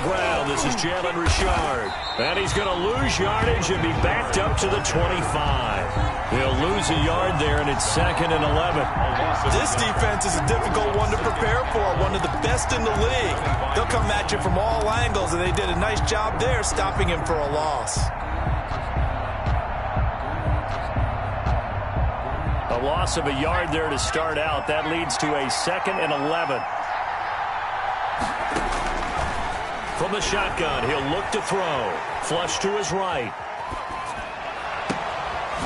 ground. This is Jalen Richard. And he's going to lose yardage and be backed up to the 25. He'll lose a yard there, and it's 2nd and 11. This defense is a difficult one to prepare for, one of the best in the league. They'll come at you from all angles, and they did a nice job there stopping him for a loss. A loss of a yard there to start out. That leads to a 2nd and 11. From the shotgun, he'll look to throw. Flush to his right.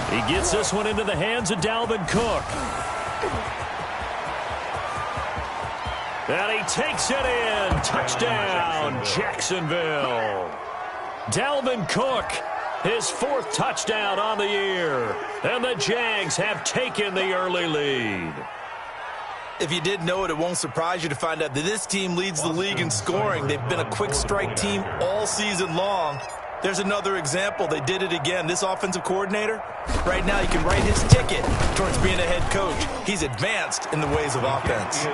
He gets this one into the hands of Dalvin Cook. And he takes it in. Touchdown, Jacksonville. Dalvin Cook, his 4th touchdown on the year. And the Jags have taken the early lead. If you didn't know it, it won't surprise you to find out that this team leads the league in scoring. They've been a quick strike team all season long. There's another example. They did it again. This offensive coordinator, right now, he can write his ticket towards being a head coach. He's advanced in the ways of offense.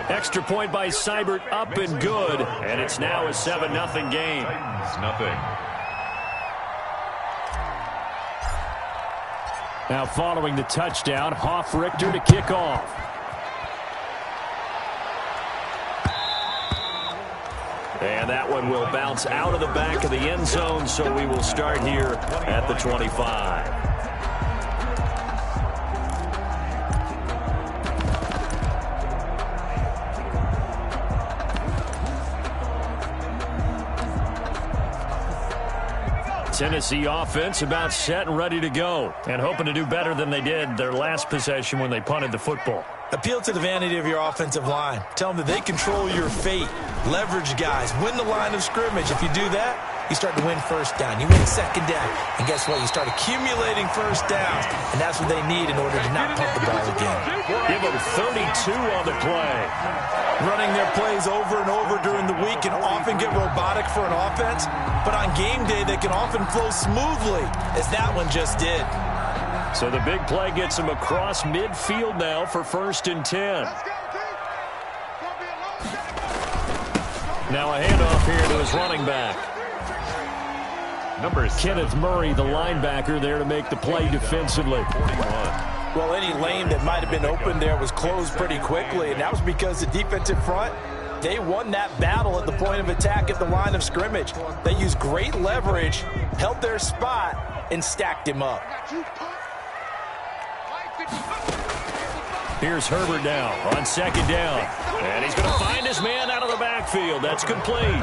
Extra point by Seibert, up and good. And it's now a 7-0 game. Now following the touchdown, Hoff-Richter to kick off. And that one will bounce out of the back of the end zone, so we will start here at the 25. Tennessee offense about set and ready to go, and hoping to do better than they did their last possession when they punted the football. Appeal to the vanity of your offensive line. Tell them that they control your fate. Leverage guys. Win the line of scrimmage. If you do that, you start to win first down. You win second down. And guess what? You start accumulating first downs. And that's what they need in order to not punt the ball again. Give them 32 on the play. Running their plays over and over during the week can often get robotic for an offense. But on game day, they can often flow smoothly, as that one just did. So the big play gets him across midfield now for 1st and 10. Now a handoff here to his running back. Kenneth Murray, the linebacker, there to make the play defensively. Well, any lane that might have been open there was closed pretty quickly, and that was because the defensive front, they won that battle at the point of attack at the line of scrimmage. They used great leverage, held their spot, and stacked him up. Here's Herbert now on 2nd down. And he's going to find his man out of the backfield. That's complete.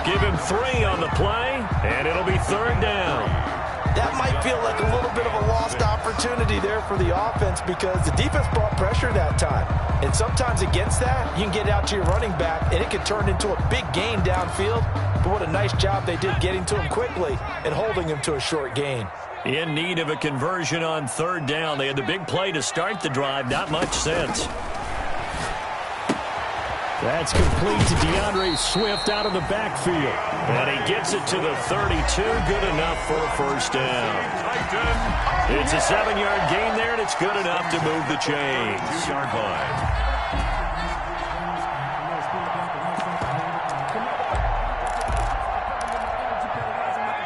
Give him 3 on the play, and it'll be 3rd down. That might feel like a little bit of a lost opportunity there for the offense because the defense brought pressure that time. And sometimes against that, you can get out to your running back, and it can turn into a big gain downfield. But what a nice job they did getting to him quickly and holding him to a short gain. In need of a conversion on 3rd down. They had the big play to start the drive. Not much sense. That's complete to DeAndre Swift out of the backfield. And he gets it to the 32. Good enough for a 1st down. It's a 7-yard gain there, and it's good enough to move the chains. 3-yard line.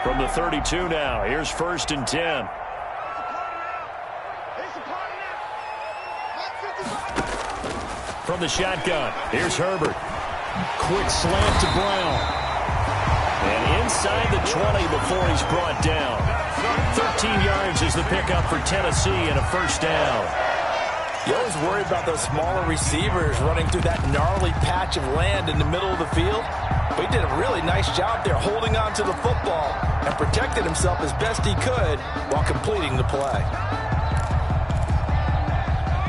From the 32 now, here's 1st and 10. From the shotgun, here's Herbert. Quick slant to Brown. And inside the 20 before he's brought down. 13 yards is the pickup for Tennessee and a 1st down. You always worry about those smaller receivers running through that gnarly patch of land in the middle of the field. But he did a really nice job there holding on to the football and protected himself as best he could while completing the play.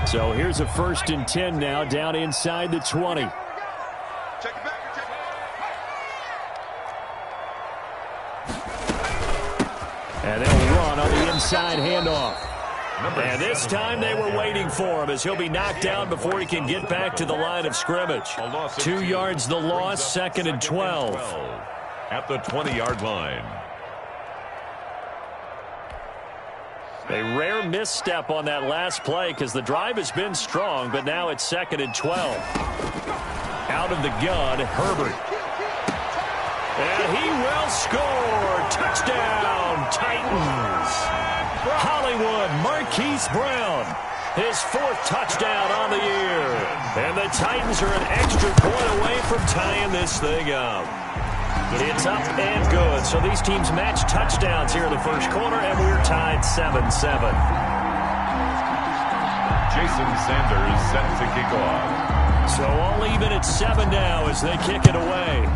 So here's a 1st and 10 now down inside the 20. And they'll run on the inside handoff. And this time they were waiting for him as he'll be knocked down before he can get back to the line of scrimmage. 2 yards the loss, 2nd and 12. At the 20-yard line. A rare misstep on that last play because the drive has been strong, but now it's 2nd and 12. Out of the gun, Herbert. And he will score. Touchdown, Titans. Hollywood Marquise Brown, his 4th touchdown on the year. And the Titans are an extra point away from tying this thing up. It's up and good. So these teams match touchdowns here in the first quarter, and we're tied 7-7. Jason Sanders set to kick off. So all even at 7 now as they kick it away.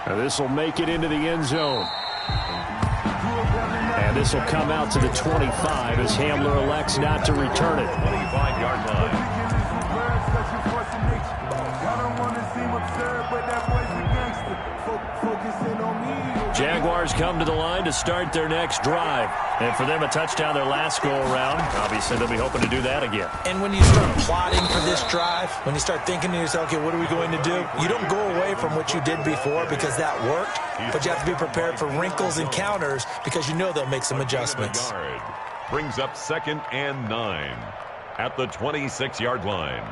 And this will make it into the end zone. And this will come out to the 25 as Hamler elects not to return it. 25-yard line. Jaguars come to the line to start their next drive. And for them, a touchdown their last go-around. Obviously, they'll be hoping to do that again. And when you start plotting for this drive, when you start thinking to yourself, okay, what are we going to do? You don't go away from what you did before because that worked, but you have to be prepared for wrinkles and counters because you know they'll make some adjustments. Brings up 2nd and 9 at the 26-yard line.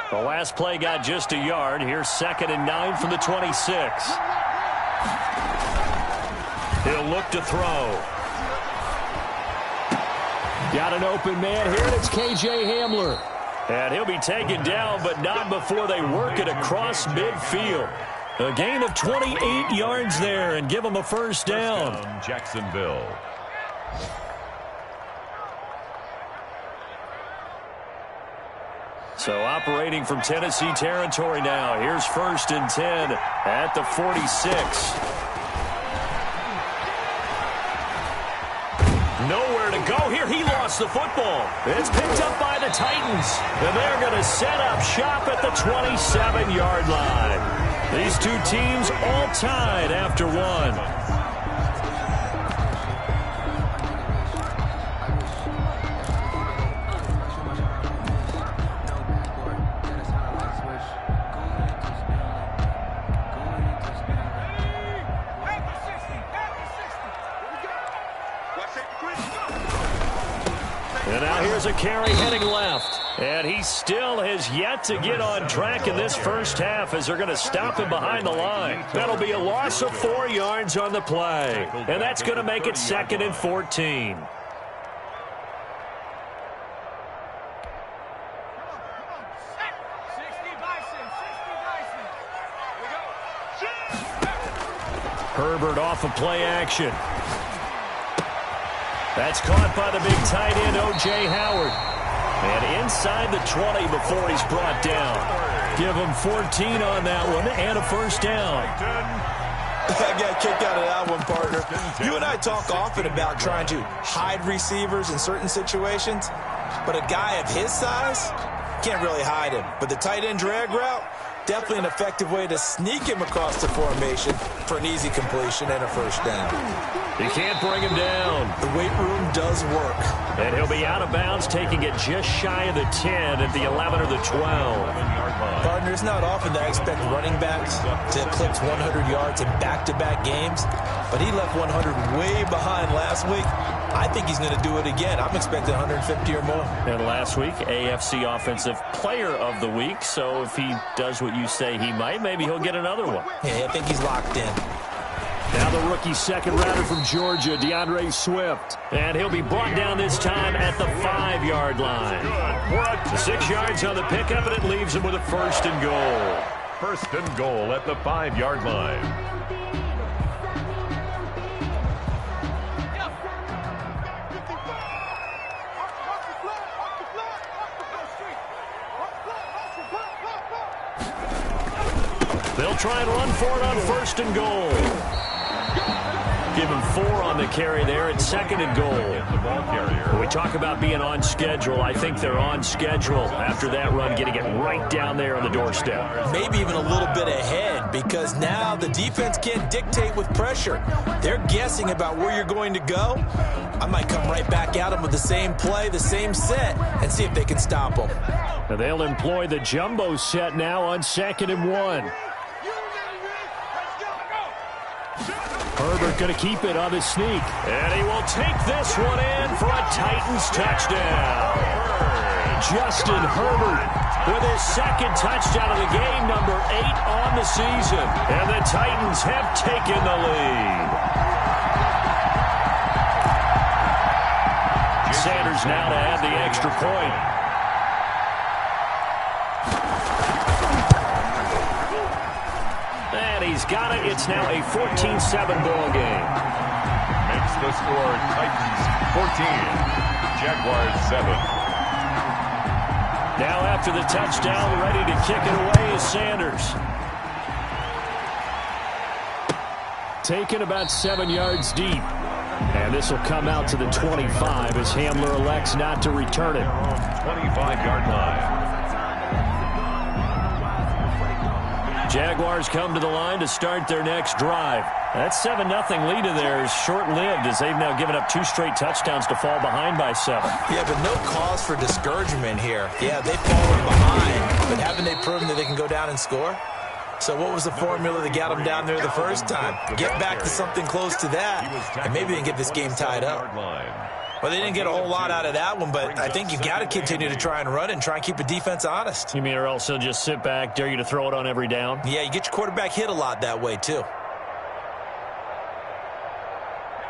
The last play got just a yard. Here's 2nd and 9 from the 26. He'll look to throw. Got an open man here, and it's K.J. Hamler. And he'll be taken down, but not before they work it across midfield. A gain of 28 yards there and give him a first down. Jacksonville. So operating from Tennessee territory now. Here's 1st and 10 at the 46. Nowhere to go here. He lost the football. It's picked up by the Titans. And they're going to set up shop at the 27-yard line. These two teams all tied after one. And now here's a carry heading left. And he still has yet to get on track in this first half as they're going to stop him behind the line. That'll be a loss of 4 yards on the play. And that's going to make it 2nd and 14. Herbert off of play action. That's caught by the big tight end, O.J. Howard. And inside the 20 before he's brought down. Give him 14 on that one and a first down. I got kicked out of that one, partner. You and I talk often about trying to hide receivers in certain situations, but a guy of his size can't really hide him. But the tight end drag route, definitely an effective way to sneak him across the formation for an easy completion and a first down. You can't bring him down. The weight room does work. And he'll be out of bounds, taking it just shy of the 10 at the 11 or the 12. Partner, it's not often that I expect running backs to eclipse 100 yards in back-to-back games, but he left 100 way behind last week. I think he's going to do it again. I'm expecting 150 or more. And last week, AFC Offensive Player of the Week. So if he does what you say he might, maybe he'll get another one. Yeah, I think he's locked in. Now the rookie second rounder from Georgia, DeAndre Swift. And he'll be brought down this time at the 5-yard line. 6 yards on the pickup, and it leaves him with a first and goal. First and goal at the 5-yard line. They'll try and run for it on first and goal. Give him 4 on the carry there at 2nd and goal. When we talk about being on schedule, I think they're on schedule after that run, getting it right down there on the doorstep. Maybe even a little bit ahead, because now the defense can't dictate with pressure. They're guessing about where you're going to go. I might come right back at them with the same play, the same set, and see if they can stop them. And they'll employ the jumbo set now on 2nd and 1. Herbert going to keep it on his sneak. And he will take this one in for a Titans touchdown. Justin Herbert with his second touchdown of the game, number 8 on the season. And the Titans have taken the lead. Sanders now to add the extra point. And he's got it. It's now a 14-7 ball game. Makes the score Titans 14, Jaguars 7. Now after the touchdown, ready to kick it away is Sanders. Taken about 7 yards deep. And this will come out to the 25 as Hamler elects not to return it. 25-yard line. Jaguars come to the line to start their next drive. That 7-0 lead of theirs is short-lived as they've now given up 2 straight touchdowns to fall behind by 7. Yeah, but no cause for discouragement here. Yeah, they've fallen behind, but haven't they proven that they can go down and score? So what was the formula that got them down there the first time? Get back to something close to that, and maybe they can get this game tied up. Well, they didn't get a whole lot out of that one, but I think you've got to continue to try and run and try and keep the defense honest. You mean or else they'll just sit back, dare you to throw it on every down? Yeah, you get your quarterback hit a lot that way, too.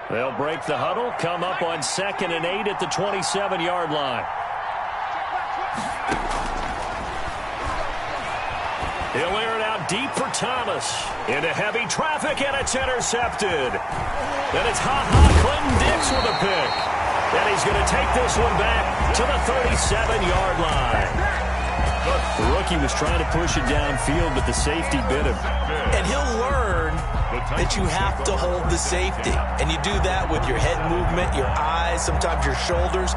They'll break the huddle, come up on 2nd and 8 at the 27-yard line. He'll air it out deep for Thomas. Into heavy traffic, and it's intercepted. Then it's Clinton Dix with a pick. And he's going to take this one back to the 37-yard line. The rookie was trying to push it downfield, but the safety bit him. And he'll learn that you have to hold the safety. And you do that with your head movement, your eyes, sometimes your shoulders.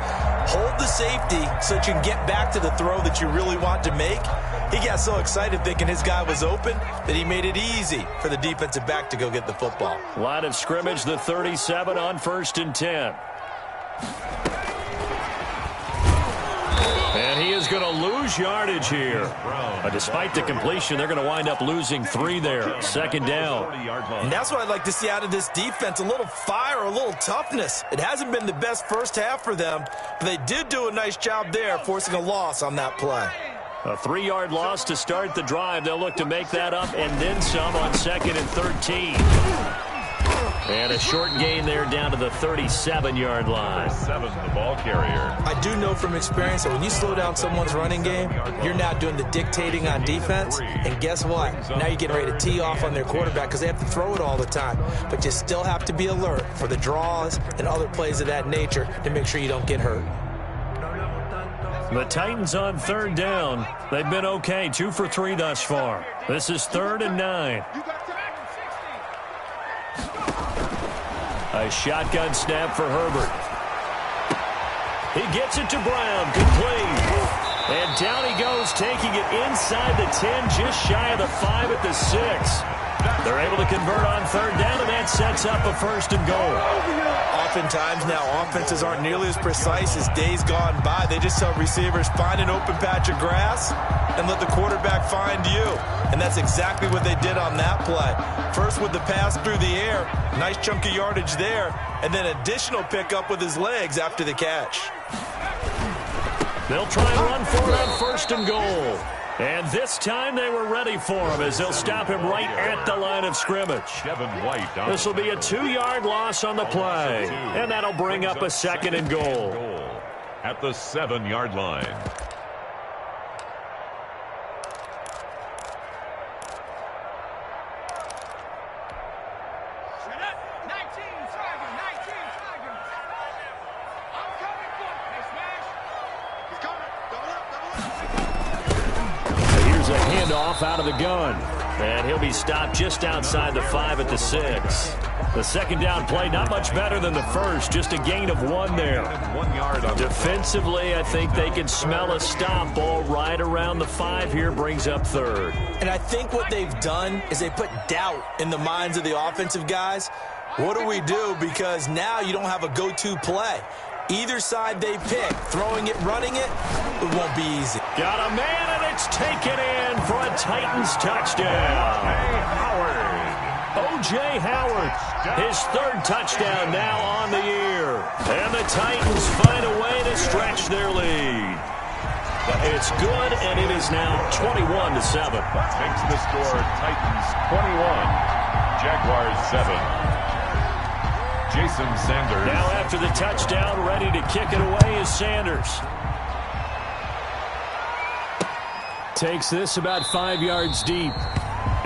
Hold the safety so that you can get back to the throw that you really want to make. He got so excited thinking his guy was open that he made it easy for the defensive back to go get the football. Line of scrimmage, the 37 on 1st and 10. And he is going to lose yardage here. Despite the completion, they're going to wind up losing 3 there. 2nd down. And that's what I'd like to see out of this defense, a little fire, a little toughness. It hasn't been the best first half for them, but they did do a nice job there, forcing a loss on that play. A 3-yard loss to start the drive. They'll look to make that up and then some on 2nd and 13. And a short gain there down to the 37-yard line. 7, the ball carrier. I do know from experience that when you slow down someone's running game, you're now doing the dictating on defense. And guess what? Now you're getting ready to tee off on their quarterback because they have to throw it all the time. But you still have to be alert for the draws and other plays of that nature to make sure you don't get hurt. The Titans on 3rd down. They've been okay, 2 for 3 thus far. This is 3rd and 9. A shotgun snap for Herbert. He gets it to Brown, complete. And down he goes, taking it inside the 10, just shy of the 5 at the 6. They're able to convert on 3rd down, and that sets up a 1st and goal. Oftentimes now, offenses aren't nearly as precise as days gone by. They just tell receivers, find an open patch of grass and let the quarterback find you. And that's exactly what they did on that play. First with the pass through the air, nice chunk of yardage there, and then additional pickup with his legs after the catch. They'll try and run for it on 1st and goal. And this time they were ready for him as they'll stop him right at the line of scrimmage. This will be a 2-yard loss on the play. And that'll bring up a 2nd and goal. At the 7-yard line. Out of the gun. And he'll be stopped just outside the 5 at the 6. The 2nd down play, not much better than the first. Just a gain of 1 there. 1 yard on defensively, I think they can smell a stop. Ball right around the 5 here, brings up 3rd. And I think what they've done is they put doubt in the minds of the offensive guys. What do we do? Because now you don't have a go-to play. Either side they pick, throwing it, running it, it won't be easy. Got a man, and it's taken in for a Titans touchdown. O.J. Howard, his 3rd touchdown now on the year. And the Titans find a way to stretch their lead. It's good, and it is now 21-7. Makes the score Titans 21, Jaguars 7. Jason Sanders. Now after the touchdown, ready to kick it away is Sanders. Takes this about 5 yards deep.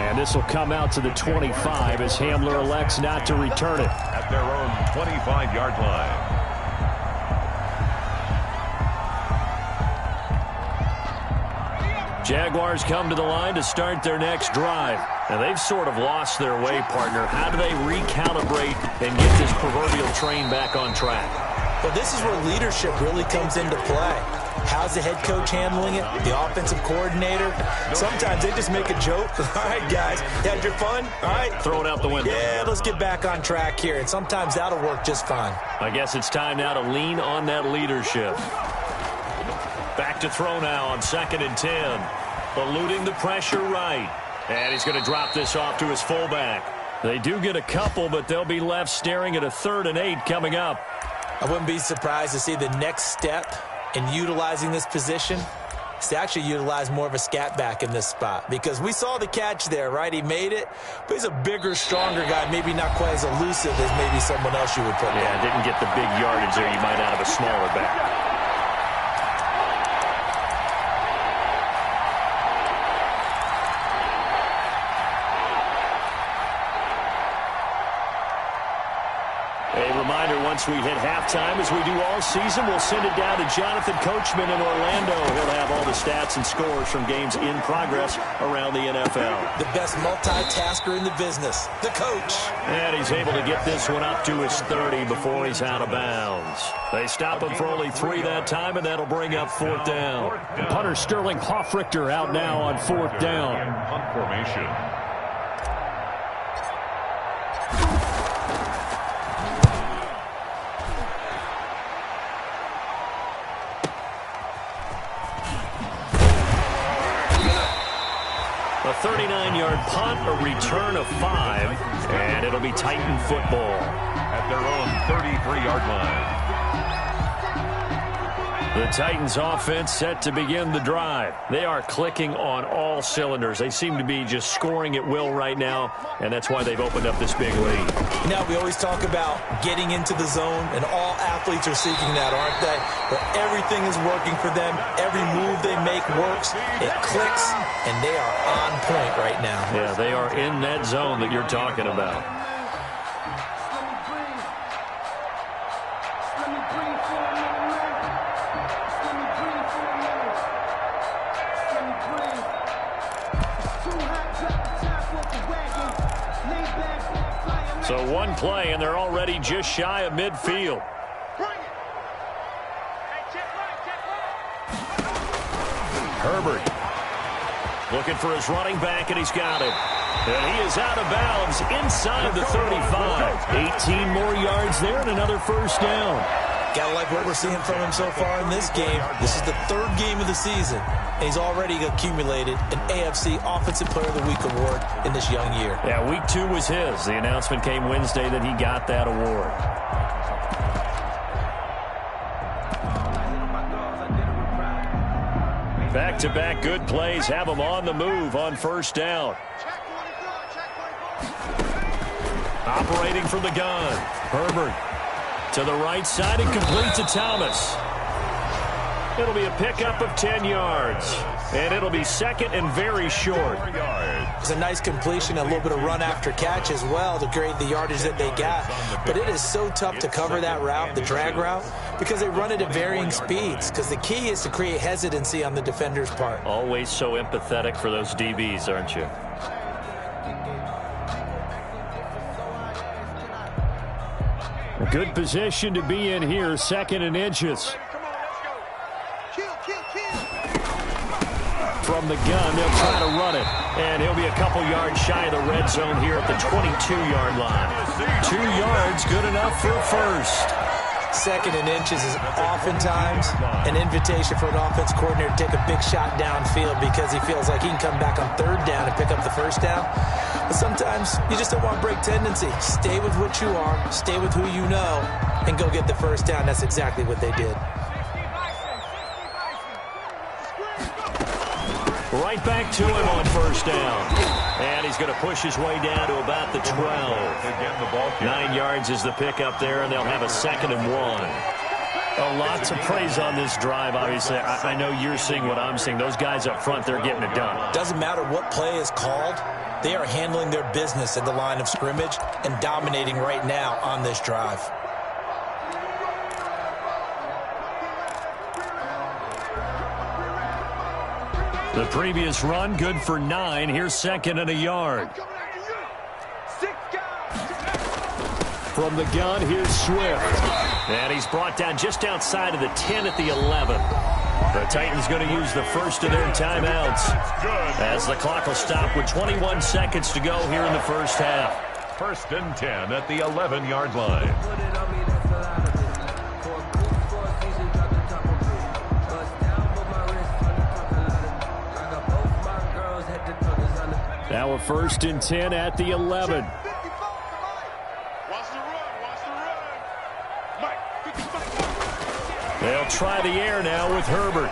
And this will come out to the 25 as Hamler elects not to return it. At their own 25-yard line. Jaguars come to the line to start their next drive. And they've sort of lost their way, partner. How do they recalibrate and get this proverbial train back on track? Well, this is where leadership really comes into play. How's the head coach handling it? The offensive coordinator? Sometimes they just make a joke. All right, guys, you had your fun? All right. Throw it out the window. Yeah, let's get back on track here. And sometimes that'll work just fine. I guess it's time now to lean on that leadership. Back to throw now on 2nd and 10. Eluding the pressure right. And he's going to drop this off to his fullback. They do get a couple, but they'll be left staring at a 3rd and 8 coming up. I wouldn't be surprised to see the next step in utilizing this position is to actually utilize more of a scat back in this spot, because we saw the catch there, right? He made it, but he's a bigger, stronger guy, maybe not quite as elusive as maybe someone else you would put there. Yeah, didn't get the big yardage there you might out of a smaller back. Once we hit halftime, as we do all season, we'll send it down to Jonathan Coachman in Orlando. He'll have all the stats and scores from games in progress around the NFL. The best multitasker in the business, the coach. And he's able to get this one up to his 30 before he's out of bounds. They stop him for only 3 that time, and that'll bring up 4th down. Punter Sterling Hoffrichter out now on 4th down. Punt formation. A 39-yard punt, a return of 5, and it'll be Titan football. At their own 33-yard line. The Titans offense set to begin the drive. They are clicking on all cylinders. They seem to be just scoring at will right now, and that's why they've opened up this big lead. Now, we always talk about getting into the zone, and all athletes are seeking that, aren't they? But everything is working for them. Every move they make works. It clicks, and they are on point right now. Yeah, they are in that zone that you're talking about. So one play, and they're already just shy of midfield. Herbert looking for his running back, and he's got it. And he is out of bounds inside the 35. 18 more yards there and another 1st down. Gotta like what we're seeing from him so far in this game. This is the 3rd game of the season, and he's already accumulated an AFC Offensive Player of the Week award in this young year. Yeah, week 2 was his. The announcement came Wednesday that he got that award. Back-to-back good plays have him on the move on 1st down. Operating from the gun. Herbert to the right side and complete to Thomas. It'll be a pickup of 10 yards. And it'll be 2nd and very short. It's a nice completion, a little bit of run after catch as well to create the yardage that they got. But it is so tough to cover that route, the drag route, because they run it at varying speeds. Because the key is to create hesitancy on the defender's part. Always so empathetic for those DBs, aren't you? A good position to be in here, 2nd and inches. From the gun, they'll try to run it. And he'll be a couple yards shy of the red zone here at the 22-yard line. 2 yards, good enough for a 1st. 2nd and inches is oftentimes an invitation for an offense coordinator to take a big shot downfield because he feels like he can come back on 3rd down and pick up the 1st down. But sometimes you just don't want break tendency. Stay with what you are, stay with who you know, and go get the 1st down. That's exactly what they did. Right back to him on first down. And he's going to push his way down to about the 12. 9 yards is the pickup there, and they'll have a 2nd and 1. Lots of praise on this drive, obviously. I know you're seeing what I'm seeing. Those guys up front, they're getting it done. Doesn't matter what play is called. They are handling their business at the line of scrimmage and dominating right now on this drive. The previous run, good for 9. Here's 2nd and a yard. From the gun, here's Swift. And he's brought down just outside of the 10 at the 11. The Titans going to use the first of their timeouts as the clock will stop with 21 seconds to go here in the first half. 1st and 10 at the 11-yard line. Now a 1st and 10 at the 11. They'll try the air now with Herbert.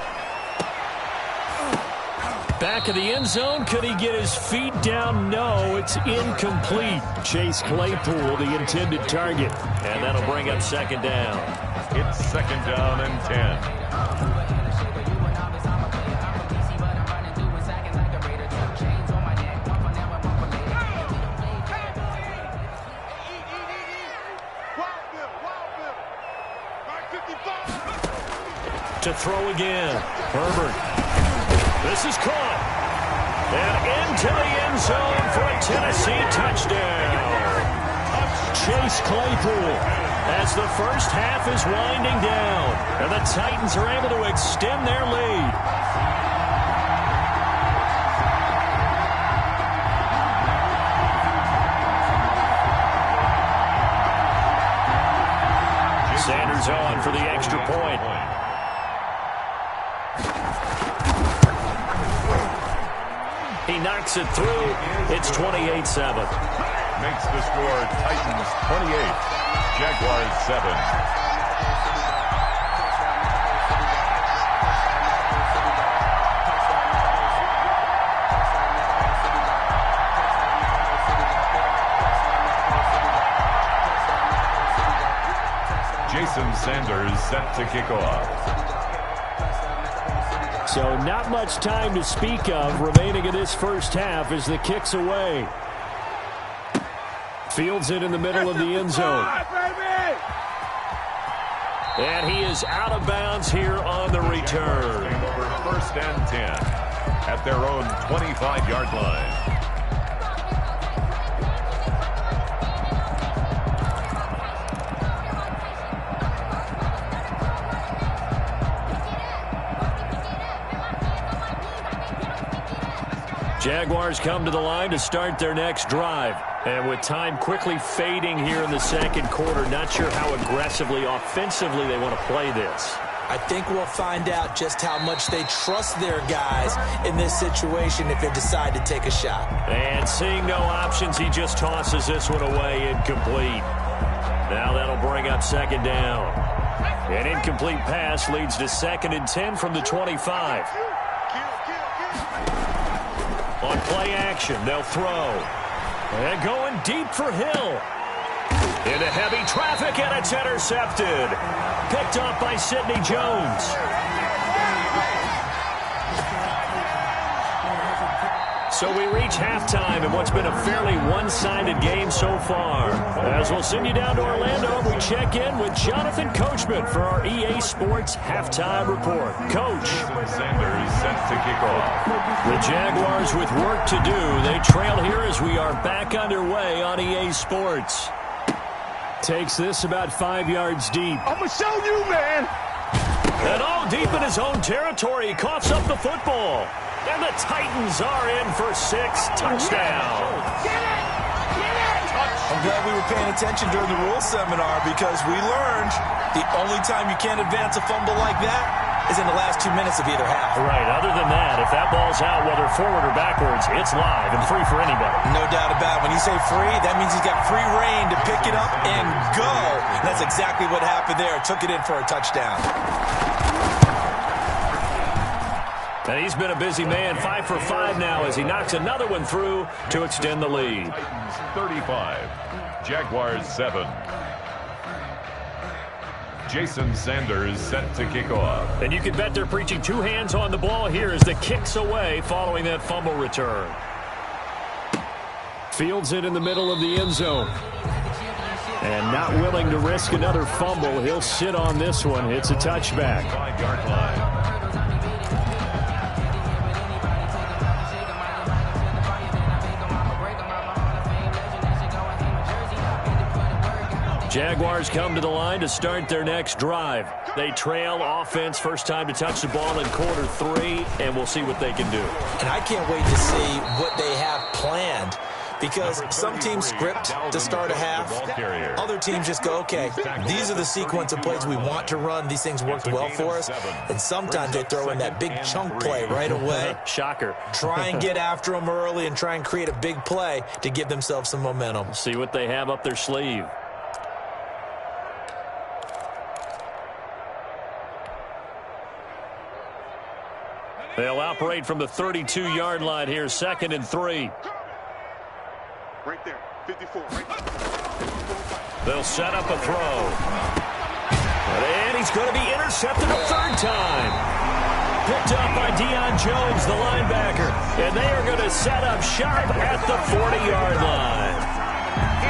Back of the end zone. Could he get his feet down? No, it's incomplete. Chase Claypool, the intended target. And that'll bring up 2nd down. It's 2nd down and 10. To throw again. Herbert. This is caught. And into the end zone for a Tennessee touchdown. Chase Claypool as the first half is winding down. And the Titans are able to extend their lead. Sanders on for the extra point. He knocks it through. It's 28-7. Makes the score Titans 28, Jaguars 7. Jason Sanders set to kick off. So not much time to speak of remaining in this first half as the kick's away. Fields it in the middle of the end zone. And he is out of bounds here on the return. Over 1st and 10 at their own 25-yard line. Jaguars come to the line to start their next drive. And with time quickly fading here in the second quarter, not sure how aggressively, offensively they want to play this. I think we'll find out just how much they trust their guys in this situation if they decide to take a shot. And seeing no options, he just tosses this one away, incomplete. Now that'll bring up 2nd down. An incomplete pass leads to 2nd and 10 from the 25. On play action, they'll throw. And going deep for Hill. Into heavy traffic, and it's intercepted. Picked up by Sidney Jones. So we reach halftime in what's been a fairly one-sided game so far. As we'll send you down to Orlando, we check in with Jonathan Coachman for our EA Sports Halftime Report. Coach. Sanders set to kick off. The Jaguars with work to do. They trail here as we are back underway on EA Sports. Takes this about 5 yards deep. I'm going to show you, man. And all deep in his own territory. He coughs up the football. And the Titans are in for 6. Touchdown. Get it! Get it! I'm glad we were paying attention during the rules seminar because we learned the only time you can't advance a fumble like that is in the last 2 minutes of either half. Right. Other than that, if that ball's out, whether forward or backwards, it's live and free for anybody. No doubt about it. When you say free, that means he's got free reign to pick it up and go. And that's exactly what happened there. Took it in for a touchdown. And he's been a busy man, 5 for 5 now as he knocks another one through to extend the lead. Titans 35, Jaguars 7. Jason Sanders set to kick off. And you can bet they're preaching two hands on the ball here as the kick's away following that fumble return. Fields it in the middle of the end zone. And not willing to risk another fumble, he'll sit on this one. It's a touchback. 5-yard line. Jaguars come to the line to start their next drive. They trail offense, first time to touch the ball in quarter 3, and we'll see what they can do. And I can't wait to see what they have planned, because some teams script to start a half. Other teams just go, okay, these are the sequence of plays we want to run. These things worked well for us. And sometimes they throw in that big chunk play right away. Shocker. Try and get after them early and try and create a big play to give themselves some momentum. See what they have up their sleeve. They'll operate from the 32-yard line here, 2nd and 3. Right there, 54. Right there. They'll set up a throw. And he's going to be intercepted a third time. Picked up by Deion Jones, the linebacker. And they are going to set up shop at the 40-yard line.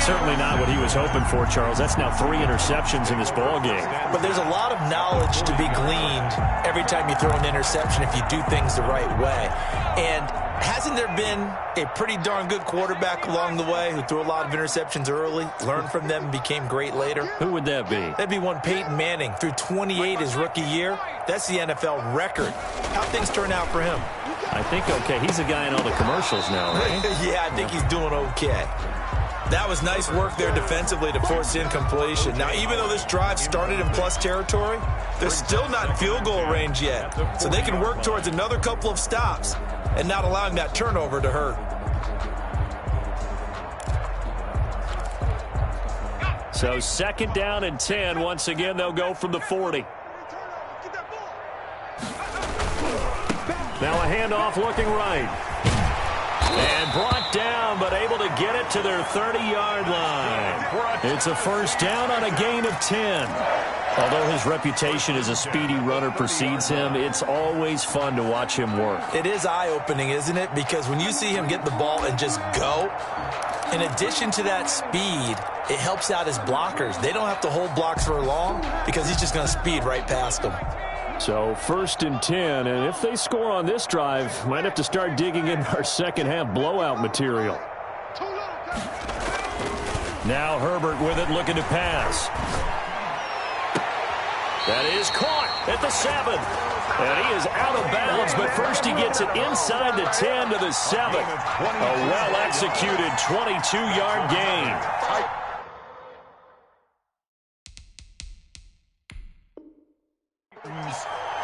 Certainly not what he was hoping for, Charles. That's now 3 interceptions in this ball game. But there's a lot of knowledge to be gleaned every time you throw an interception if you do things the right way. And hasn't there been a pretty darn good quarterback along the way who threw a lot of interceptions early, learned from them, and became great later? Who would that be? That'd be one Peyton Manning. Threw 28 his rookie year. That's the NFL record. How'd things turn out for him? I think okay. He's a guy in all the commercials now, right? Yeah, I think he's doing okay. That was nice work there defensively to force incompletion. Now, even though this drive started in plus territory, they're still not in field goal range yet. So they can work towards another couple of stops and not allowing that turnover to hurt. So 2nd down and 10. Once again, they'll go from the 40. Now a handoff looking right. And brought down, but able to get it to their 30-yard line. It's a first down on a gain of 10. Although his reputation as a speedy runner precedes him, it's always fun to watch him work. It is eye-opening, isn't it? Because when you see him get the ball and just go, in addition to that speed, it helps out his blockers. They don't have to hold blocks for long because he's just going to speed right past them. So 1st and 10, and if they score on this drive, might have to start digging in our second half blowout material. Now Herbert with it, looking to pass. That is caught at the 7. And he is out of bounds, but first he gets it inside the 10 to the 7. A well-executed 22-yard gain.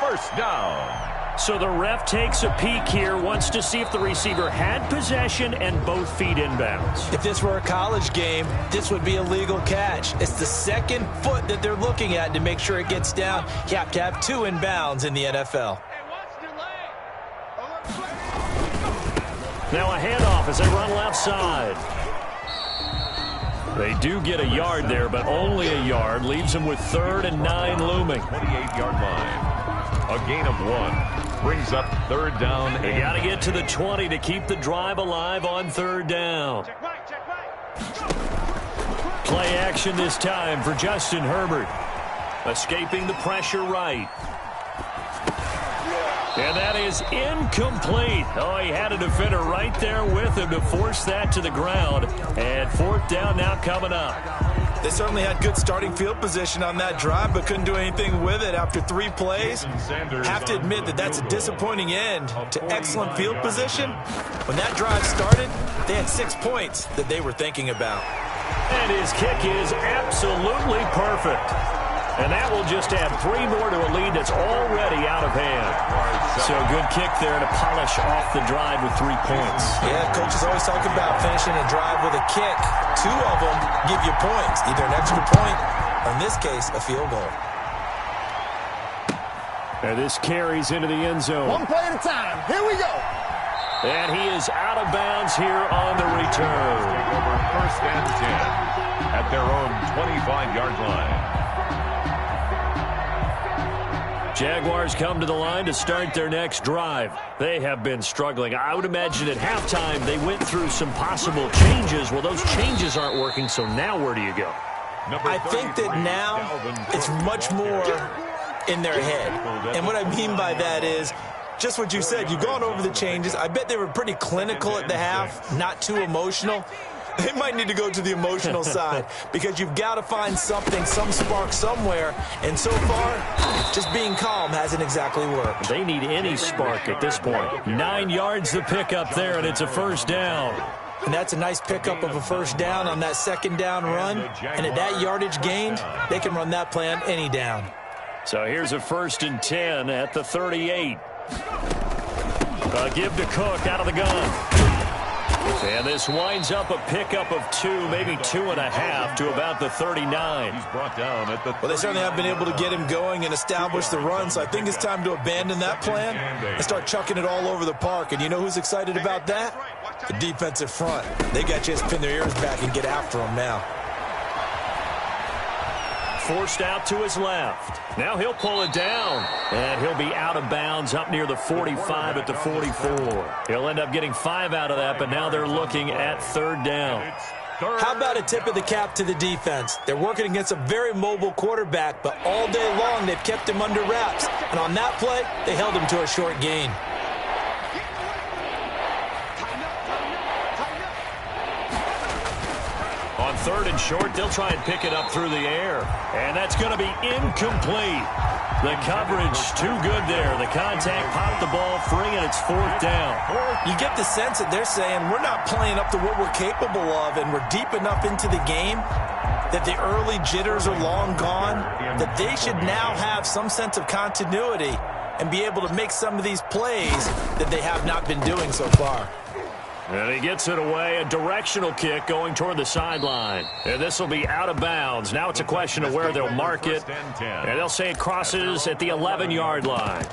First down. So the ref takes a peek here, wants to see if the receiver had possession and both feet inbounds. If this were a college game, this would be a legal catch. It's the 2nd foot that they're looking at to make sure it gets down. You have to have 2 inbounds in the NFL. Now a handoff as they run left side. They do get a yard there, but only a yard. Leaves them with 3rd and 9 looming. 28-yard line. A gain of 1. Brings up 3rd down. They got to get to the 20 to keep the drive alive on 3rd down. Play action this time for Justin Herbert. Escaping the pressure right. And that is incomplete. Oh, he had a defender right there with him to force that to the ground. And 4th down now coming up. They certainly had good starting field position on that drive, but couldn't do anything with it after 3 plays. Have to admit that that's a disappointing end to excellent field position. When that drive started, they had 6 points that they were thinking about. And his kick is absolutely perfect. And that will just add 3 more to a lead that's already out of hand. So good kick there to polish off the drive with 3 points. Yeah, coaches always talk about finishing a drive with a kick. 2 of them give you points, either an extra point or, in this case, a field goal. And this carries into the end zone. One play at a time. Here we go. And he is out of bounds here on the return. Over 1st and 10 at their own 25-yard line. Jaguars come to the line to start their next drive. They have been struggling. I would imagine at halftime they went through some possible changes. Well, those changes aren't working, so now where do you go? I think that now it's much more in their head. And what I mean by that is just what you said. You've gone over the changes. I bet they were pretty clinical at the half, not too emotional. They might need to go to the emotional side because you've got to find something, some spark somewhere. And so far, just being calm hasn't exactly worked. They need any spark at this point. 9 yards the pickup there, and it's a first down. And that's a nice pickup of a first down on that second down run. And at that yardage gained, they can run that play on any down. So here's a 1st and 10 at the 38. Give to Cook out of the gun. And this winds up a pickup of 2, maybe 2.5 to about the 39. He's brought down at the Well, they certainly have been able to get him going and establish the run, so I think it's time to abandon that plan and start chucking it all over the park. And you know who's excited about that? The defensive front. They got to just pin their ears back and get after him now. Forced out to his left. Now he'll pull it down, and he'll be out of bounds up near the 45 at the 44. He'll end up getting 5 out of that, but now they're looking at 3rd down. How about a tip of the cap to the defense? They're working against a very mobile quarterback, but all day long they've kept him under wraps. And on that play, they held him to a short gain. On 3rd and short, they'll try and pick it up through the air. And that's going to be incomplete. The coverage too good there. The contact popped the ball free, and it's 4th down. You get the sense that they're saying we're not playing up to what we're capable of, and we're deep enough into the game that the early jitters are long gone, that they should now have some sense of continuity and be able to make some of these plays that they have not been doing so far. And he gets it away, a directional kick going toward the sideline. And this will be out of bounds. Now it's a question of where they'll mark it. And they'll say it crosses at the 11-yard line.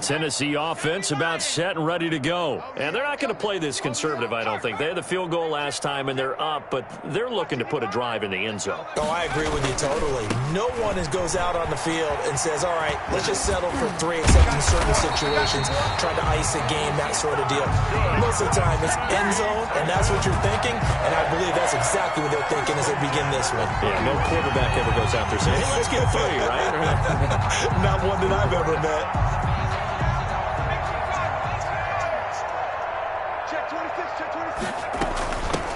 Tennessee offense about set and ready to go. And they're not going to play this conservative, I don't think. They had the field goal last time, and they're up, but they're looking to put a drive in the end zone. Oh, I agree with you totally. No one goes out on the field and says, all right, let's just settle for 3, except in certain situations, trying to ice a game, that sort of deal. Most of the time, it's end zone, and that's what you're thinking, and I believe that's exactly what they're thinking as they begin this one. Yeah, no quarterback ever goes out there saying, hey, let's get 3, right? Not one that I've ever met.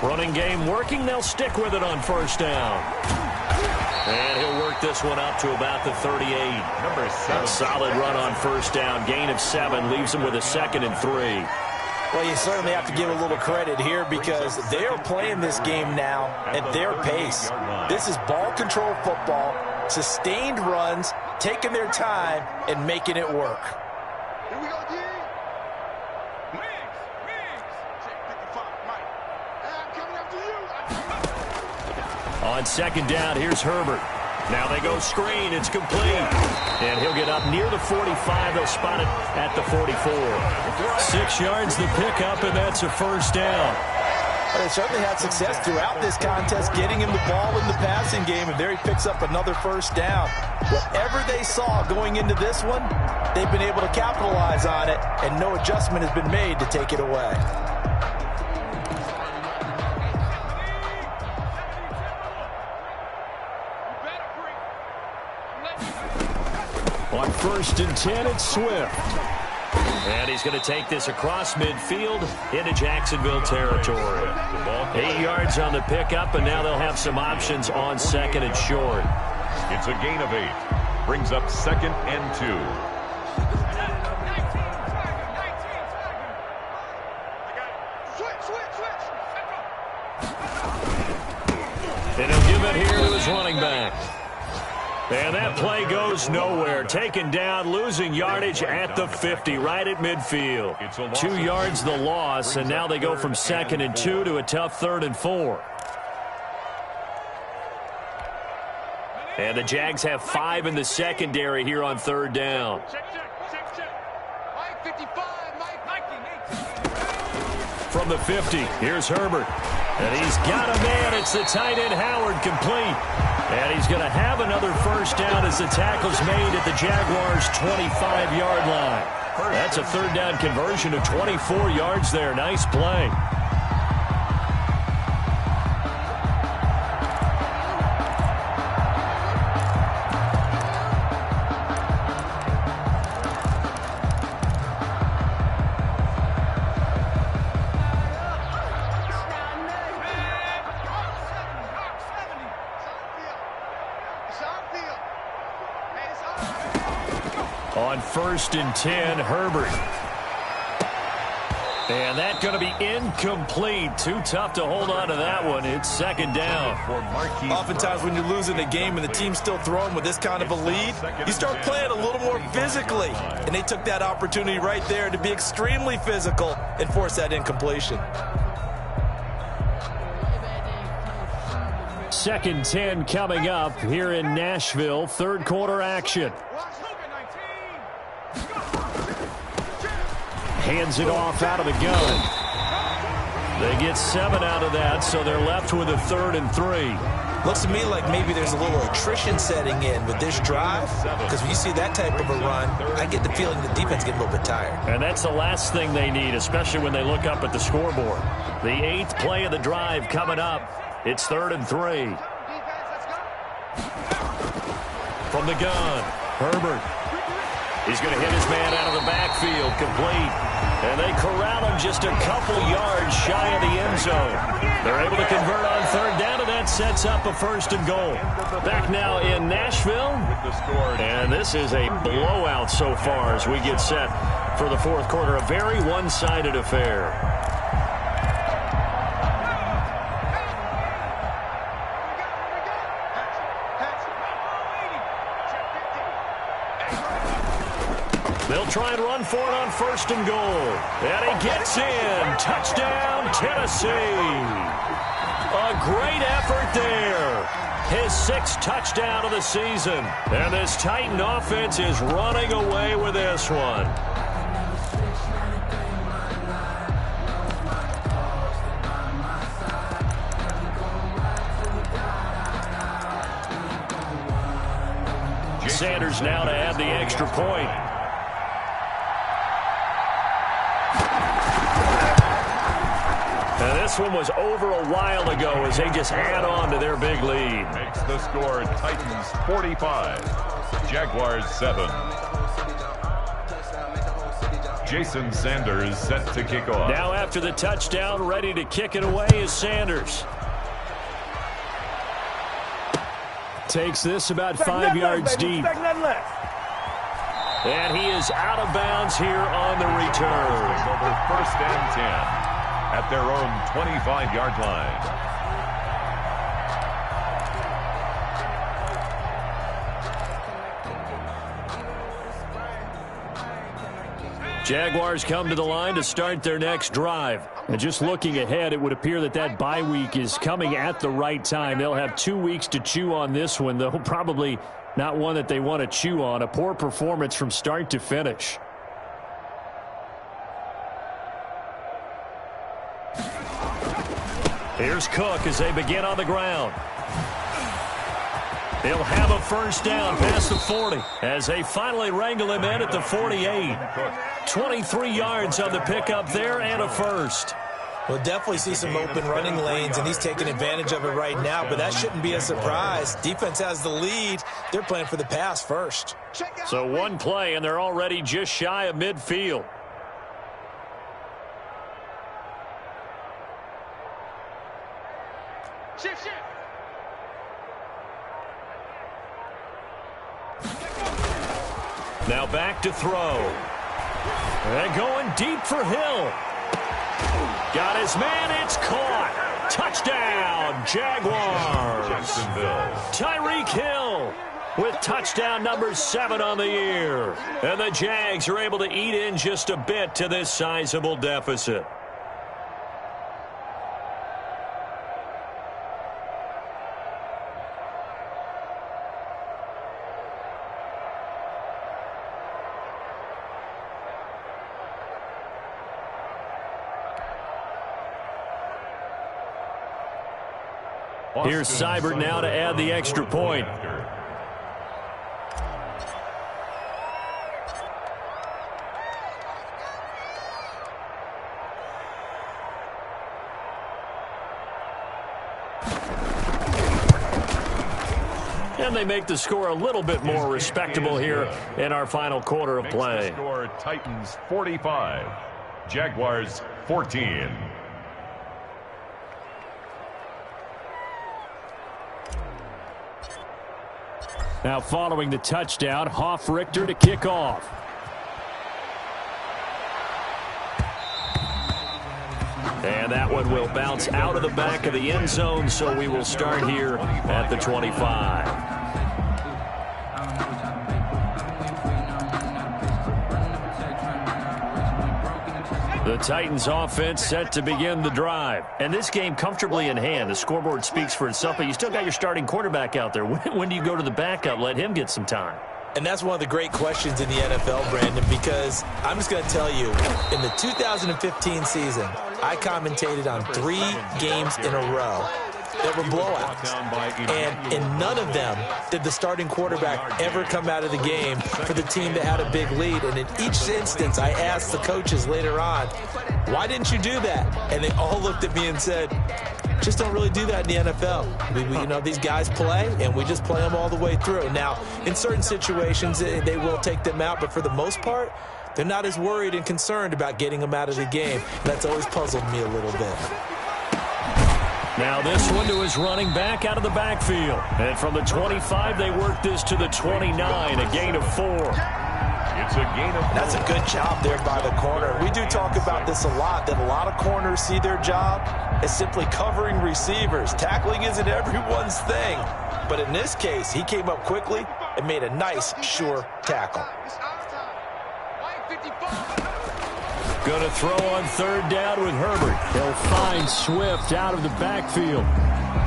Running game working. They'll stick with it on 1st down. And he'll work this one up to about the 38. Number 7. A solid run on 1st down. Gain of 7 leaves him with a 2nd and 3. Well, you certainly have to give a little credit here because they are playing this game now at their pace. This is ball control football, sustained runs, taking their time, and making it work. Here we go, D. Check 55, Mike. I'm coming after you. On 2nd down, here's Herbert. Now they go screen. It's complete. And he'll get up near the 45. They'll spot it at the 44. 6 yards the pickup, and that's a 1st down. Well, they certainly had success throughout this contest, getting him the ball in the passing game, and there he picks up another 1st down. Whatever they saw going into this one, they've been able to capitalize on it, and no adjustment has been made to take it away. On 1st and 10, it's Swift. And he's going to take this across midfield into Jacksonville territory. 8 yards on the pickup, and now they'll have some options on 2nd and short. It's a gain of 8. Brings up 2nd and 2. And he'll give it here to his running back. And that play goes nowhere. Taken down, losing yardage at the 50, right at midfield. 2 yards the loss, and now they go from 2nd and 2 to a tough 3rd and 4. And the Jags have 5 in the secondary here on third down. Mike 55, Mike. From the 50, here's Herbert. And he's got a man. It's the tight end Howard, complete. And he's going to have another first down as the tackle's made at the Jaguars' 25-yard line. That's a third down conversion of 24 yards there. Nice play. On 1st and 10, Herbert. And that's going to be incomplete. Too tough to hold on to that one. It's second down. Oftentimes when you're losing a game and the team's still throwing with this kind of a lead, you start playing a little more physically. And they took that opportunity right there to be extremely physical and force that incompletion. 2nd 10 coming up here in Nashville. Third quarter action. Hands it off out of the gun. They get 7 out of that, so they're left with a 3rd and 3. Looks to me like maybe there's a little attrition setting in with this drive, because when you see that type of a run, I get the feeling the defense get a little bit tired. And that's the last thing they need, especially when they look up at the scoreboard. The 8th play of the drive coming up. It's 3rd and 3. From the gun, Herbert. He's going to hit his man out of the backfield, complete. And they corral him just a couple yards shy of the end zone. They're able to convert on third down, and that sets up a 1st and goal. Back now in Nashville. And this is a blowout so far as we get set for the 4th quarter. A very one-sided affair. They'll try and run for it on 1st and goal. And he gets in. Touchdown, Tennessee. A great effort there. His 6th touchdown of the season. And this Titan offense is running away with this one. Sanders now to add the extra point. And this one was over a while ago as they just add on to their big lead. Makes the score Titans 45, Jaguars 7. Jason Sanders set to kick off. Now after the touchdown, ready to kick it away is Sanders. Takes this about 5 yards deep. And he is out of bounds here on the return. Over 1st and 10. At their own 25-yard line. Jaguars come to the line to start their next drive. And just looking ahead, it would appear that that bye week is coming at the right time. They'll have 2 weeks to chew on this one, though probably not one that they want to chew on. A poor performance from start to finish. Here's Cook as they begin on the ground. He'll have a 1st down past the 40 as they finally wrangle him in at the 48. 23 yards on the pickup there and a 1st. We'll definitely see some open running lanes, and he's taking advantage of it right now, but that shouldn't be a surprise. Defense has the lead. They're playing for the pass first. So one play, and they're already just shy of midfield. Shift. Now back to throw. And going deep for Hill. Got his man. It's caught. Touchdown, Jaguars. Tyreek Hill with touchdown number 7 on the year. And the Jags are able to eat in just a bit to this sizable deficit. Here's Seibert now to add the extra point. And they make the score a little bit more respectable here in our final quarter of play. Score Titans 45, Jaguars 14. Now following the touchdown, Hoff-Richter to kick off. And that one will bounce out of the back of the end zone, so we will start here at the 25. The Titans offense set to begin the drive. And this game comfortably in hand. The scoreboard speaks for itself, but you still got your starting quarterback out there. When do you go to the backup? Let him get some time. And that's one of the great questions in the NFL, Brandon, because I'm just going to tell you, in the 2015 season, I commentated on 3 games in a row that were blowouts. And in none of them did the starting quarterback ever come out of the game for the team that had a big lead. And in each instance, I asked the coaches later on, why didn't you do that? And they all looked at me and said, just don't really do that in the NFL. You know, these guys play, and we just play them all the way through. Now, in certain situations, they will take them out, but for the most part, they're not as worried and concerned about getting them out of the game. That's always puzzled me a little bit. Now this one to his running back out of the backfield. And from the 25, they work this to the 29, a gain of 4. It's a gain of 4. That's a good job there by the corner. We do talk about this a lot, that a lot of corners see their job as simply covering receivers. Tackling isn't everyone's thing. But in this case, he came up quickly and made a nice, sure tackle. Going to throw on third down with Herbert. He'll find Swift out of the backfield.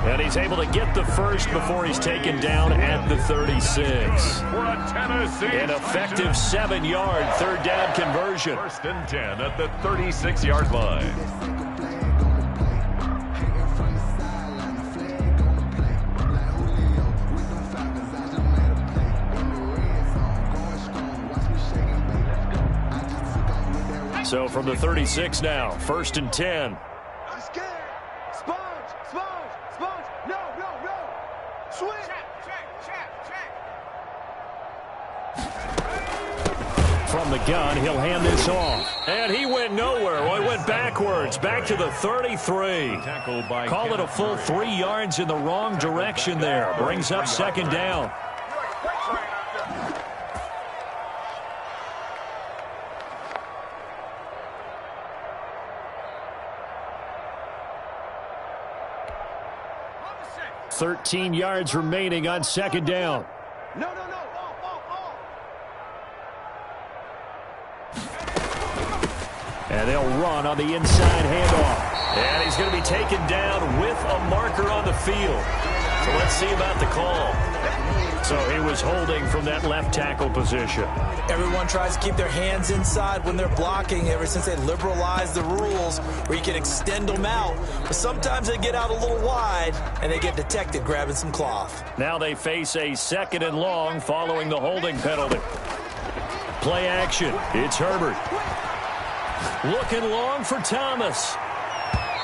And he's able to get the first before he's taken down at the 36. An effective 7-yard third down conversion. First and 10 at the 36-yard line. So from the 36 now, first and 10. I'm scared. Sponge. No. Swing. Check. From the gun, he'll hand this off. And he went nowhere. Well, he went backwards, back to the 33. Call it a full 3 yards in the wrong direction there. Brings up second down. No. 13 yards remaining on second down. No. And they'll run on the inside handoff. And he's going to be taken down with a marker on the field. So let's see about the call. So he was holding from that left tackle position. Everyone tries to keep their hands inside when they're blocking ever since they liberalized the rules where you can extend them out. But sometimes they get out a little wide and they get detected grabbing some cloth. Now they face a second and long following the holding penalty. Play action. It's Herbert. Looking long for Thomas.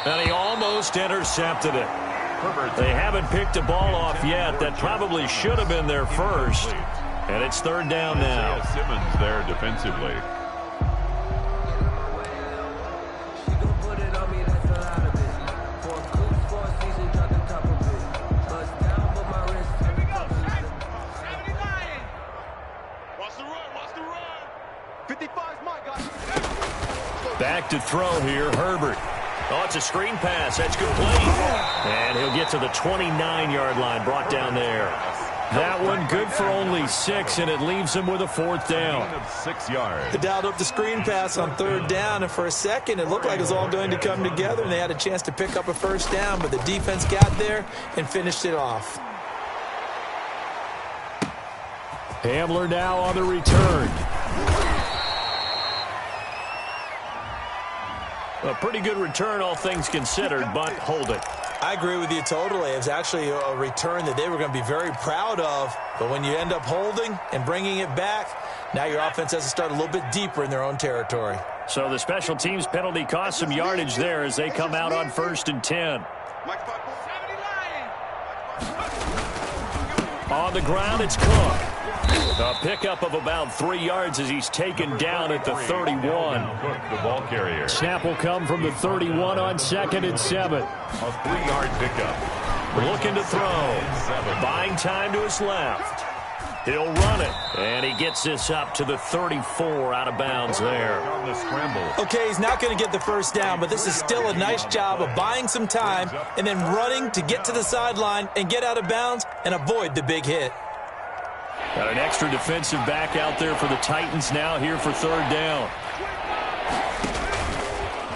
And he almost intercepted it. They haven't picked a ball off yet. That probably should have been their first. And it's third down now. Simmons there defensively. Back to throw here, Herbert. Oh, it's a screen pass. That's complete. And he'll get to the 29-yard line, brought down there. That one good for only 6, and it leaves him with a fourth down. 6 yards. They dialed up the screen pass on third down, and for a second it looked like it was all going to come together, and they had a chance to pick up a first down, but the defense got there and finished it off. Hamler now on the return. A pretty good return, all things considered, but hold it. I agree with you totally. It was actually a return that they were going to be very proud of. But when you end up holding and bringing it back, now your offense has to start a little bit deeper in their own territory. So the special teams penalty cost some yardage there as they come out on 1st and 10. On the ground, it's Cook. A pickup of about 3 yards as he's taken down at the 31. Cook, the ball carrier. Snap will come from the 31 on 2nd and 7. A 3-yard pickup. Looking to throw. Buying time to his left. He'll run it. And he gets this up to the 34 out of bounds there. On the scramble. Okay, he's not going to get the first down, but this is still a nice job of buying some time and then running to get to the sideline and get out of bounds and avoid the big hit. Got an extra defensive back out there for the Titans now here for 3rd down.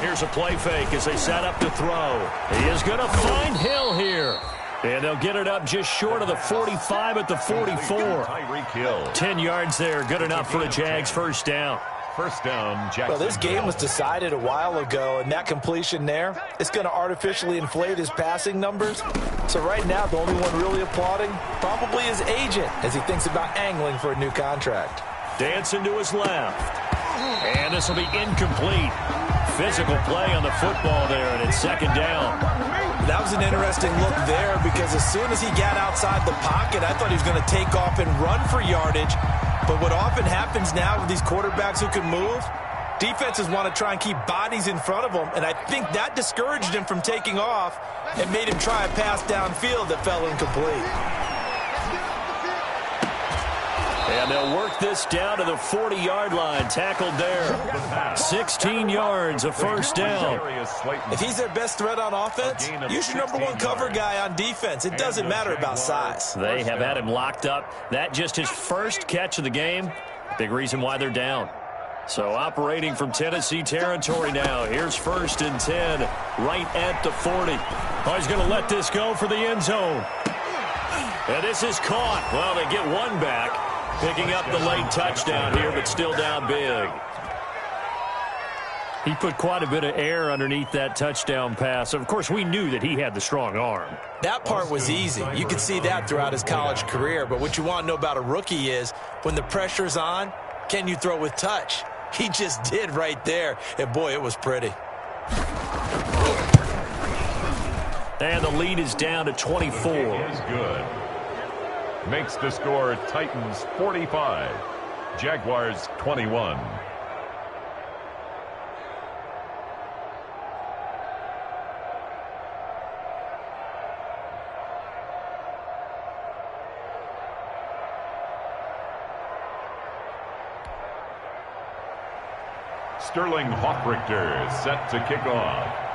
Here's a play fake as they set up to throw. He is going to find Hill here. And they'll get it up just short of the 45 at the 44. 10 yards there, good enough for a Jags first down. First down, Jackson. Well, this game was decided a while ago, and that completion there, it's going to artificially inflate his passing numbers. So right now, the only one really applauding probably his agent as he thinks about angling for a new contract. Dancing to his left. And this will be incomplete. Physical play on the football there, and it's 2nd down. That was an interesting look there because as soon as he got outside the pocket, I thought he was going to take off and run for yardage. But what often happens now with these quarterbacks who can move, defenses want to try and keep bodies in front of them, and I think that discouraged him from taking off and made him try a pass downfield that fell incomplete. And they'll work this down to the 40-yard line. Tackled there. 16 yards, a first down. If he's their best threat on offense, use your #1 cover guy on defense. It doesn't matter about size. They have had him locked up. That just his first catch of the game. Big reason why they're down. So operating from Tennessee territory now. Here's 1st and 10, right at the 40. Oh, he's going to let this go for the end zone. And this is caught. Well, they get one back. Picking up the late touchdown here, but still down big. He put quite a bit of air underneath that touchdown pass. Of course, we knew that he had the strong arm. That part was easy. You could see that throughout his college career. But what you want to know about a rookie is when the pressure's on, can you throw with touch? He just did right there. And, boy, it was pretty. And the lead is down to 24. Is good. Makes the score Titans 45, Jaguars 21. Sterling Hoffrichter set to kick off.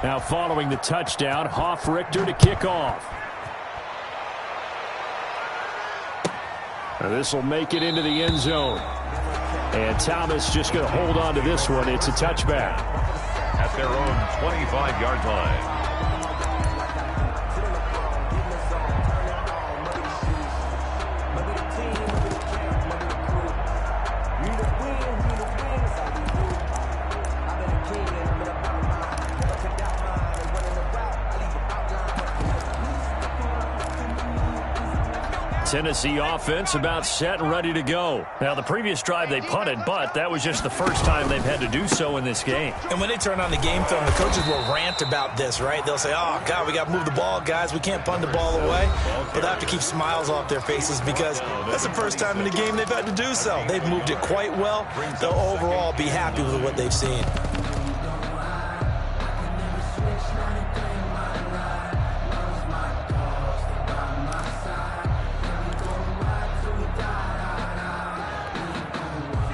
Now following the touchdown, Hoffrichter to kick off. This will make it into the end zone. And Thomas just going to hold on to this one. It's a touchback. At their own 25-yard line. Tennessee offense about set and ready to go. Now, the previous drive they punted, but that was just the first time they've had to do so in this game. And when they turn on the game film, the coaches will rant about this, right? They'll say, oh, God, we got to move the ball, guys. We can't punt the ball away. But they have to keep smiles off their faces because that's the first time in the game they've had to do so. They've moved it quite well. They'll overall be happy with what they've seen.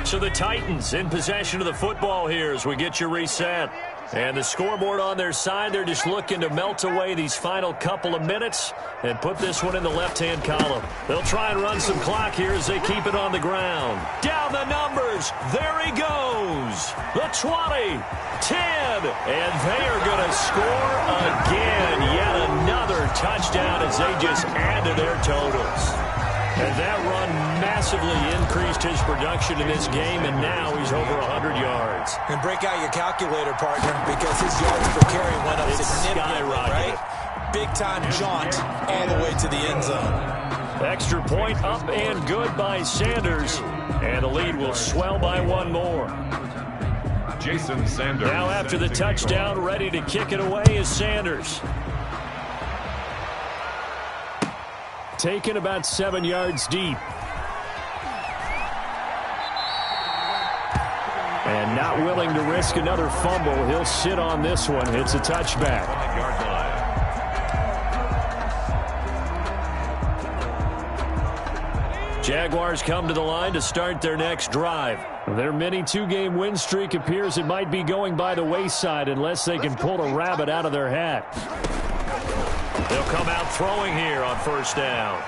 So the Titans in possession of the football here as we get you reset. And the scoreboard on their side, they're just looking to melt away these final couple of minutes and put this one in the left-hand column. They'll try and run some clock here as they keep it on the ground. Down the numbers. There he goes. The 20, 10, and they are going to score again. Yet another touchdown as they just add to their totals. And that run massively increased his production in this game, and now he's over 100 yards. And break out your calculator, partner, because his yards per carry went up significantly, right? Big-time jaunt all the way to the end zone. Extra point up and good by Sanders, and the lead will swell by one more. Jason Sanders. Now after the touchdown, ready to kick it away is Sanders. Taken about 7 yards deep. And not willing to risk another fumble. He'll sit on this one. It's a touchback. 5-yard line. Jaguars come to the line to start their next drive. Their mini two-game win streak appears it might be going by the wayside unless they can pull a rabbit out of their hat. They'll come out throwing here on first down.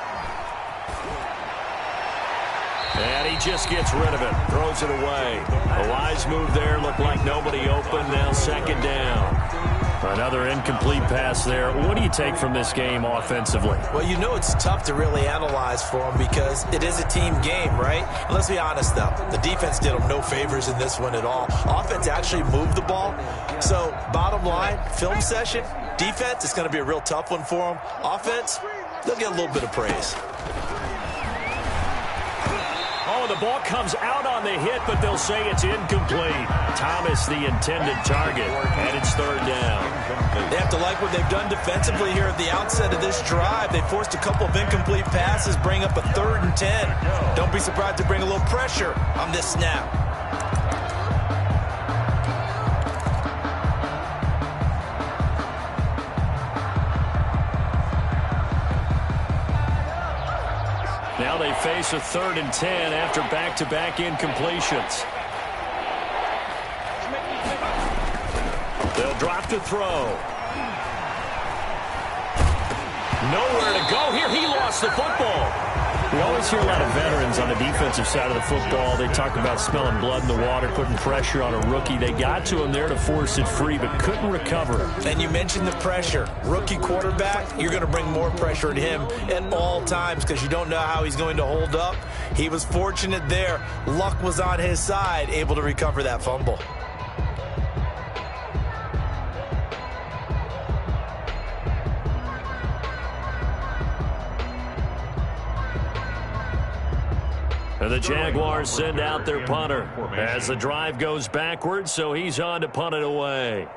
And he just gets rid of it, throws it away. A wise move there, looked like nobody open, now second down. Another incomplete pass there. What do you take from this game offensively? Well, you know it's tough to really analyze for them because it is a team game, right? And let's be honest, though. The defense did them no favors in this one at all. Offense actually moved the ball. So, bottom line, film session, defense is going to be a real tough one for them. Offense, they'll get a little bit of praise. Oh, the ball comes out on the hit, but they'll say it's incomplete. Thomas, the intended target, and it's third down. They have to like what they've done defensively here at the outset of this drive. They forced a couple of incomplete passes, bring up a 3rd and 10. Don't be surprised to bring a little pressure on this snap. Now they face a 3rd and 10 after back-to-back incompletions. They'll drop to throw. Nowhere to go here. He lost the football. We always hear a lot of veterans on the defensive side of the football. They talk about smelling blood in the water, putting pressure on a rookie. They got to him there to force it free, but couldn't recover it. And you mentioned the pressure. Rookie quarterback, you're going to bring more pressure at him at all times because you don't know how he's going to hold up. He was fortunate there. Luck was on his side, able to recover that fumble. And the Jaguars send out their punter as the drive goes backwards, so he's on to punt it away.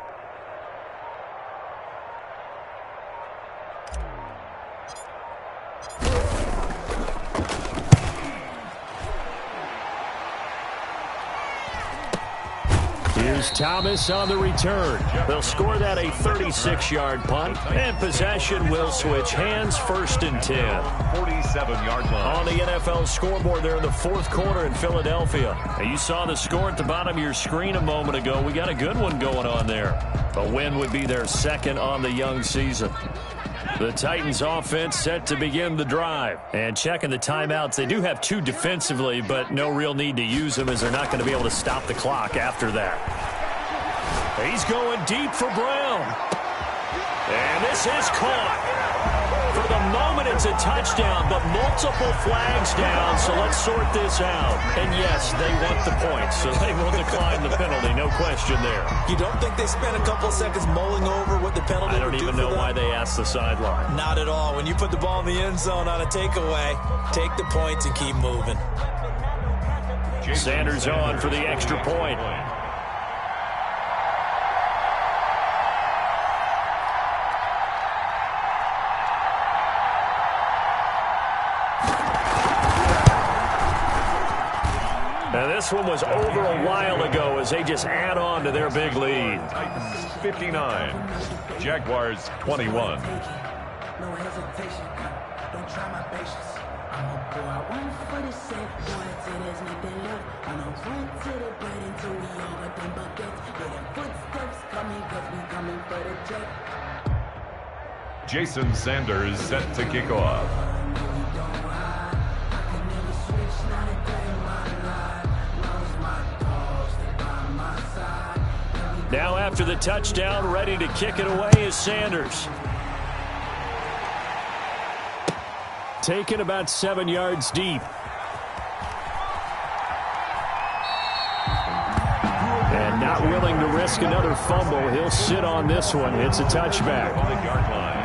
Here's Thomas on the return. They'll score that a 36-yard punt, and possession will switch hands, 1st and 10. 47-yard line. On the NFL scoreboard there in the 4th quarter in Philadelphia. Now, you saw the score at the bottom of your screen a moment ago. We got a good one going on there. A win would be their 2nd on the young season. The Titans offense set to begin the drive. And checking the timeouts, they do have 2 defensively, but no real need to use them as they're not going to be able to stop the clock after that. He's going deep for Brown. And this is caught. For the moment, it's a touchdown, but multiple flags down, so let's sort this out. And yes, they want the points, so they will decline the penalty, no question there. You don't think they spent a couple of seconds mulling over what the penalty would do for them? I don't even know why they asked the sideline. Not at all. When you put the ball in the end zone on a takeaway, take the points and keep moving. Sanders on for the extra point. Now this one was over a while ago as they just add on to their big lead. Titans 59, Jaguars 21. No hesitation, don't try my patience. I'ma pour out one for the safe boy till there's nothing left. I'ma run to the bread until we all got them buckets. Yeah, them footsteps coming cause we coming for the jet. Jason Sanders set to kick off. Now after the touchdown, ready to kick it away is Sanders. taken about 7 yards deep. And not willing to risk another fumble. He'll sit on this one. It's a touchback. On the yard line.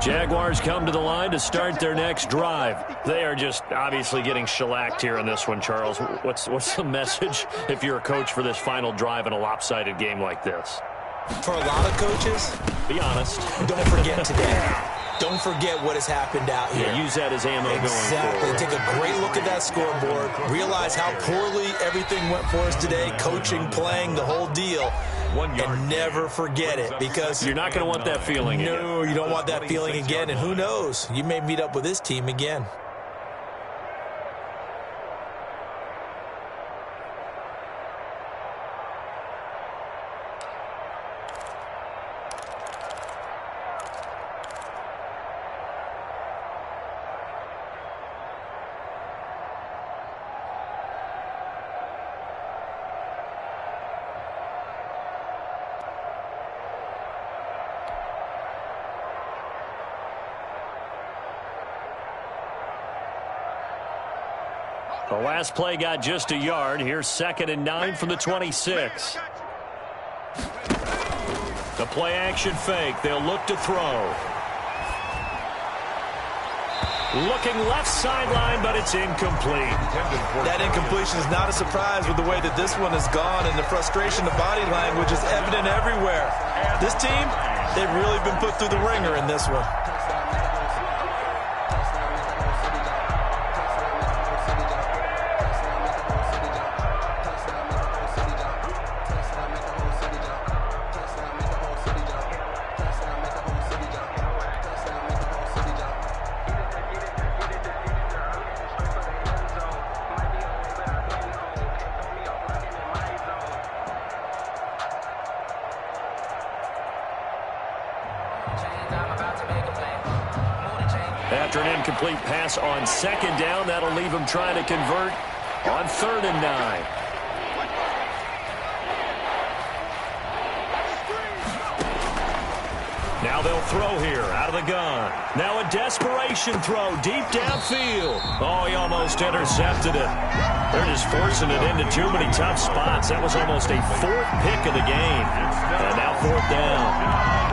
Jaguars come to the line to start their next drive. They are just obviously getting shellacked here in this one, Charles. What's the message if you're a coach for this final drive in a lopsided game like this? For a lot of coaches, be honest. Don't forget today. Don't forget what has happened out here. Yeah, use that as ammo going Exactly. forward. Take a great look at that scoreboard. Realize how poorly everything went for us today. Coaching, playing, the whole deal. And never forget it, because you're not going to want that feeling again. No, you don't want that feeling again. And who knows? You may meet up with this team again. The last play got just a yard. Here's 2nd and 9 from the 26. The play action fake. They'll look to throw. Looking left sideline, but it's incomplete. That incompletion is not a surprise with the way that this one has gone, and the frustration, the body language is evident everywhere. This team, they've really been put through the ringer in this one. After an incomplete pass on 2nd down, that'll leave him trying to convert on 3rd and 9. Now they'll throw here out of the gun. Now a desperation throw deep downfield. Oh, he almost intercepted it. They're just forcing it into too many tough spots. That was almost a 4th pick of the game. And now 4th down.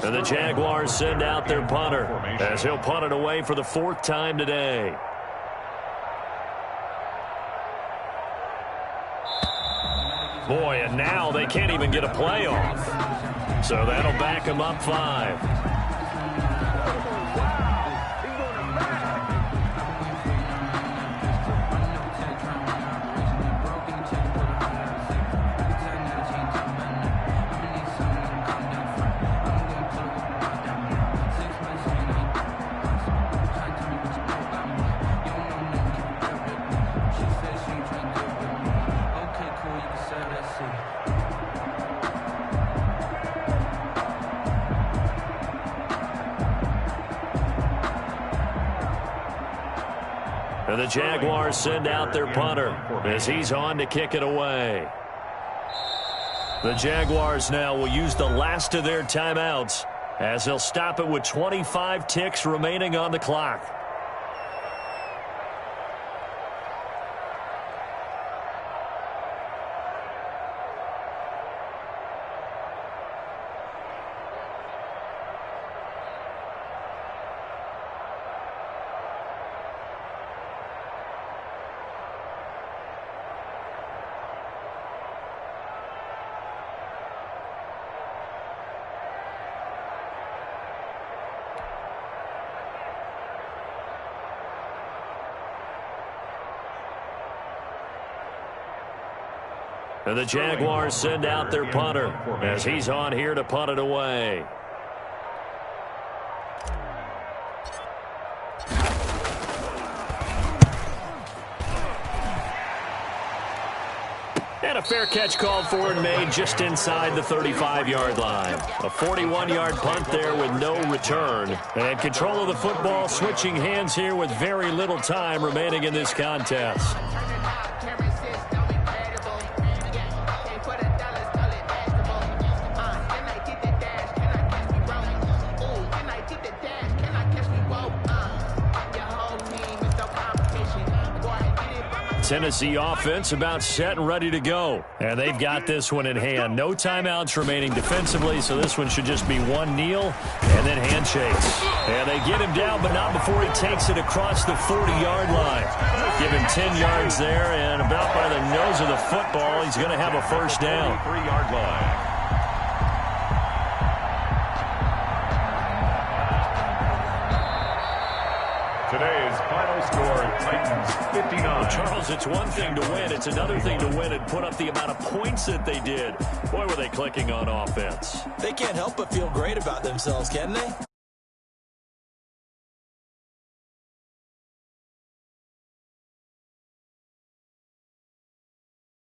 And the Jaguars send out their punter as he'll punt it away for the 4th time today. Boy, and now they can't even get a play off. So that'll back them up 5. And the Jaguars send out their punter as he's on to kick it away. The Jaguars now will use the last of their timeouts as they'll stop it with 25 ticks remaining on the clock. And the Jaguars send out their punter as he's on here to punt it away. And a fair catch called for and made just inside the 35-yard line. A 41-yard punt there with no return. And control of the football switching hands here with very little time remaining in this contest. Tennessee offense about set and ready to go. And they've got this one in hand. No timeouts remaining defensively, so this one should just be one kneel and then handshakes. And they get him down, but not before he takes it across the 40-yard line. Give him 10 yards there, and about by the nose of the football, he's going to have a first down. 3-yard line. Today's final score, Titans 59. Well, Charles, it's one thing to win. It's another thing to win and put up the amount of points that they did. Boy, were they clicking on offense. They can't help but feel great about themselves, can they?